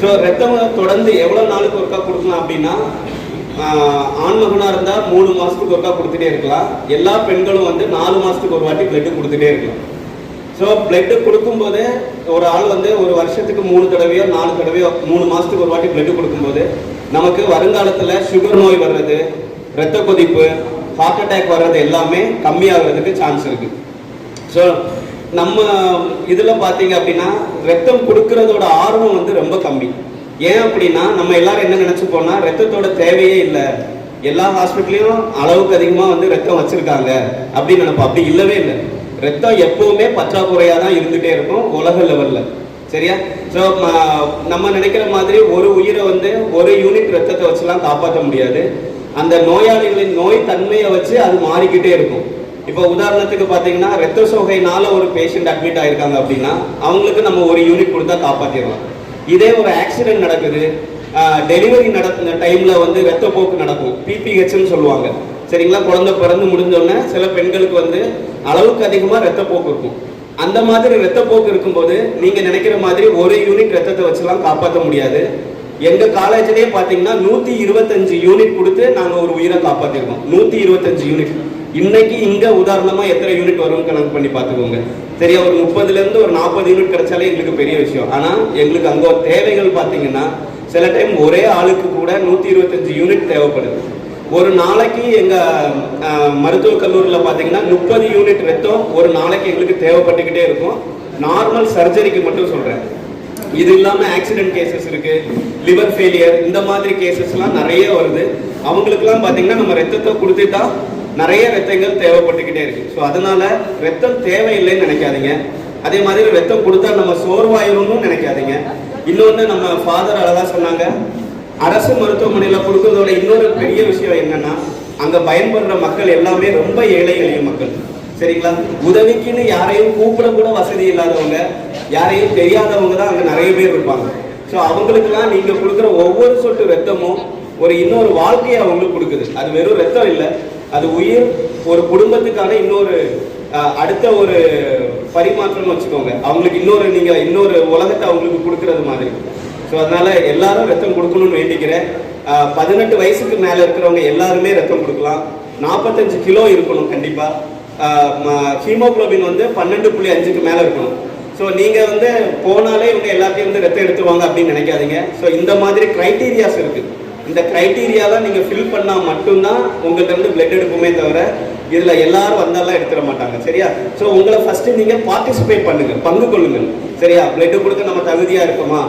So ரத்தம் தொடர்ந்து எவ்வளோ நாளுக்கு ஒருக்கா கொடுக்கலாம் அப்படின்னா, ஆண் மகனாக இருந்தால் 3 மாதத்துக்கு ஒருக்கா கொடுத்துட்டே இருக்கலாம். எல்லா பெண்களும் வந்து 4 மாதத்துக்கு ஒரு வாட்டி பிளட்டு கொடுத்துட்டே இருக்கலாம். ஸோ பிளட்டு கொடுக்கும்போது ஒரு ஆள் வந்து ஒரு வருஷத்துக்கு 3 தடவையோ 4 தடவையோ 3 மாதத்துக்கு ஒரு வாட்டி பிளட்டு கொடுக்கும்போது நமக்கு வருங்காலத்தில் சுகர் நோய் வர்றது, ரத்த கொதிப்பு, ஹார்ட் அட்டாக் வர்றது எல்லாமே கம்மியாகிறதுக்கு சான்ஸ் இருக்குது. ஸோ நம்ம இதில் பார்த்தீங்க அப்படின்னா ரத்தம் கொடுக்கறதோட ஆர்வம் வந்து ரொம்ப கம்மி. ஏன் அப்படின்னா நம்ம எல்லாரும் என்ன நினச்சிப்போம்னா ரத்தத்தோட தேவையே இல்லை, எல்லா ஹாஸ்பிட்டலையும் அளவுக்கு அதிகமாக வந்து ரத்தம் வச்சுருக்காங்க அப்படின்னு நினைப்போம். அப்படி இல்லவே இல்லை. ரத்தம் எப்பவுமே பற்றாக்குறையாக தான் இருந்துகிட்டே இருக்கும் உலக லெவலில். சரியா? ஸோ நம்ம நினைக்கிற மாதிரி ஒரு உயிரை வந்து ஒரு யூனிட் ரத்தத்தை வச்சுலாம் காப்பாற்ற முடியாது. அந்த நோயாளிகளின் நோய் தன்மையை வச்சு அது மாறிக்கிட்டே இருக்கும். இப்போ உதாரணத்துக்கு பார்த்தீங்கன்னா ரத்த சோகைனால ஒரு பேஷண்ட் அட்மிட் ஆகிருக்காங்க அப்படின்னா அவங்களுக்கு நம்ம ஒரு யூனிட் கொடுத்தா காப்பாற்றிடலாம். இதே ஒரு ஆக்சிடென்ட் நடக்குது, டெலிவரி நடக்கிற டைமில் வந்து ரத்தப்போக்கு நடக்கும், பிபிஹெச்னு சொல்லுவாங்க. சரிங்களா? குழந்தை பிறந்து முடிஞ்சோடனே சில பெண்களுக்கு வந்து அளவுக்கு அதிகமாக ரத்தப்போக்கு இருக்கும். அந்த மாதிரி ரத்தப்போக்கு இருக்கும்போது நீங்கள் நினைக்கிற மாதிரி ஒரு யூனிட் ரத்தத்தை வச்சுலாம் காப்பாற்ற முடியாது. எங்கள் காலேஜ்லேயே பார்த்தீங்கன்னா 125 யூனிட் கொடுத்து நாங்கள் ஒரு உயிரை காப்பாற்றிருக்கோம். 125 யூனிட். இன்னைக்கு இங்கே உதாரணமாக எத்தனை யூனிட் வரும்னு கணக்கு பண்ணி பார்த்துக்கோங்க. சரியா? ஒரு 30லேருந்து ஒரு 40 யூனிட் கிடைச்சாலே எங்களுக்கு பெரிய விஷயம். ஆனால் எங்களுக்கு அங்கே தேவைகள் பார்த்தீங்கன்னா சில டைம் ஒரே ஆளுக்கு கூட 125 யூனிட் தேவைப்படுது. ஒரு நாளைக்கு எங்கள் மருத்துவக் கல்லூரியில் பார்த்தீங்கன்னா 30 யூனிட் ரத்தம் ஒரு நாளைக்கு எங்களுக்கு தேவைப்பட்டுக்கிட்டே இருக்கும். நார்மல் சர்ஜரிக்கு மட்டும் சொல்கிறேன். இது இல்லாமல் ஆக்சிடென்ட் கேசஸ் இருக்குது, லிவர் ஃபெயிலியர், இந்த மாதிரி கேசஸ்லாம் நிறைய வருது. அவங்களுக்குலாம் பார்த்தீங்கன்னா நம்ம ரத்தத்தை கொடுத்துட்டா நிறைய ரத்தங்கள் தேவைப்பட்டுக்கிட்டே இருக்குது. ஸோ அதனால் ரத்தம் தேவையில்லைன்னு நினைக்காதீங்க. அதே மாதிரி ரத்தம் கொடுத்தா நம்ம சோர்வாயிரும்னு நினைக்காதீங்க. இன்னொன்று நம்ம ஃபாதர் அழகாக சொன்னாங்க, அரசு மருத்துவமனையில் கொடுக்கறதோட இன்னொரு பெரிய விஷயம் என்னன்னா அங்கே பயன்படுற மக்கள் எல்லாமே ரொம்ப ஏழை எளிய மக்கள். சரிங்களா? உதவிக்குன்னு யாரையும் கூப்பிட கூட வசதி இல்லாதவங்க, யாரையும் தெரியாதவங்க தான் அங்கே நிறைய பேர் இருப்பாங்க. ஸோ அவங்களுக்குலாம் நீங்கள் கொடுக்குற ஒவ்வொரு சொட்டு ரத்தமும் ஒரு இன்னொரு வாழ்க்கையை அவங்களுக்கு கொடுக்குது. அது வெறும் ரத்தம் இல்லை, அது உயிர், ஒரு குடும்பத்துக்கான இன்னொரு அடுத்த ஒரு பரிமாற்றம்னு வச்சுக்கோங்க. அவங்களுக்கு இன்னொரு உலகத்தை அவங்களுக்கு கொடுக்கறது மாதிரி. ஸோ அதனால எல்லாரும் ரத்தம் கொடுக்கணும்னு வேண்டிக்கிறேன். 18 வயசுக்கு மேலே இருக்கிறவங்க எல்லாருமே ரத்தம் கொடுக்கலாம். 45 கிலோ இருக்கணும் கண்டிப்பாக. ஹீமோகுளோபின் வந்து 12.5க்கு மேலே இருக்கணும். ஸோ நீங்கள் வந்து போனாலே இவங்க எல்லாத்தையும் வந்து ரத்தம் எடுத்துருவாங்க அப்படின்னு நினைக்காதீங்க. ஸோ இந்த மாதிரி க்ரைட்டீரியாஸ் இருக்குது. இந்த க்ரைட்டீரியாலாம் நீங்கள் ஃபில் பண்ணால் மட்டும்தான் உங்கள்கிட்ட இருந்து பிளட் எடுக்குமே தவிர இதில் எல்லாரும் வந்தாலாம் எடுத்துட மாட்டாங்க. சரியா? ஸோ உங்களை ஃபஸ்ட்டு நீங்கள் பார்ட்டிசிபேட் பண்ணுங்கள், பங்கு கொள்ளுங்கள். சரியா? பிளட்டு கொடுக்க நம்ம தகுதியாக இருக்குமா?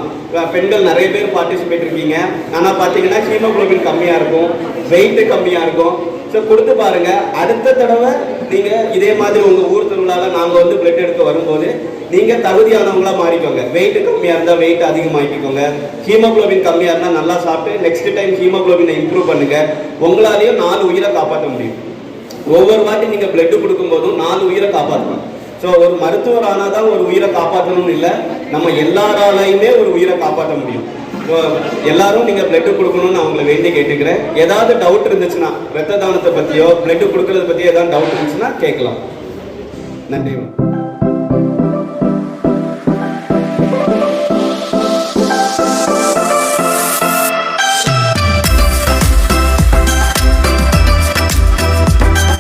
பெண்கள் நிறைய பேர் பார்ட்டிசிபேட் இருக்கீங்க. ஆனால் பார்த்தீங்கன்னா ஹீமோகுளோபின் கம்மியாக இருக்கும், வெயிட்டு கம்மியாக இருக்கும். ஸோ கொடுத்து பாருங்கள். அடுத்த தடவை நீங்கள் இதே மாதிரி உங்கள் ஊர் திருவிழாவில் நாங்கள் வந்து பிளட் எடுக்க வரும்போது நீங்கள் தகுதியானவங்களா மாறிக்கோங்க. வெயிட்டு கம்மியாக இருந்தால் வெயிட் அதிகமாகிக்கோங்க. ஹீமோகுளோபின் கம்மியாக இருந்தால் நல்லா சாப்பிட்டு நெக்ஸ்ட் டைம் ஹீமோகுளோபினை இம்ப்ரூவ் பண்ணுங்கள். உங்களாலேயும் 4 உயிரை காப்பாற்ற முடியும். ஒவ்வொரு வாட்டி நீங்கள் பிளட்டு கொடுக்கும்போதும் 4 உயிரை காப்பாற்றணும். ஸோ ஒரு மருத்துவர் ஆனால் தான் ஒரு உயிரை காப்பாற்றணும்னு இல்லை, நம்ம எல்லாராலையுமே ஒரு உயிரை காப்பாற்ற முடியும். ஸோ எல்லாரும் நீங்கள் பிளட்டு கொடுக்கணும்னு அவங்கள வேண்டி கேட்டுக்கிறேன். ஏதாவது டவுட் இருந்துச்சுன்னா ரத்த தானத்தை பற்றியோ பிளட்டு கொடுக்கறத பற்றியோ ஏதாவது டவுட் இருந்துச்சுன்னா கேட்கலாம். நன்றி.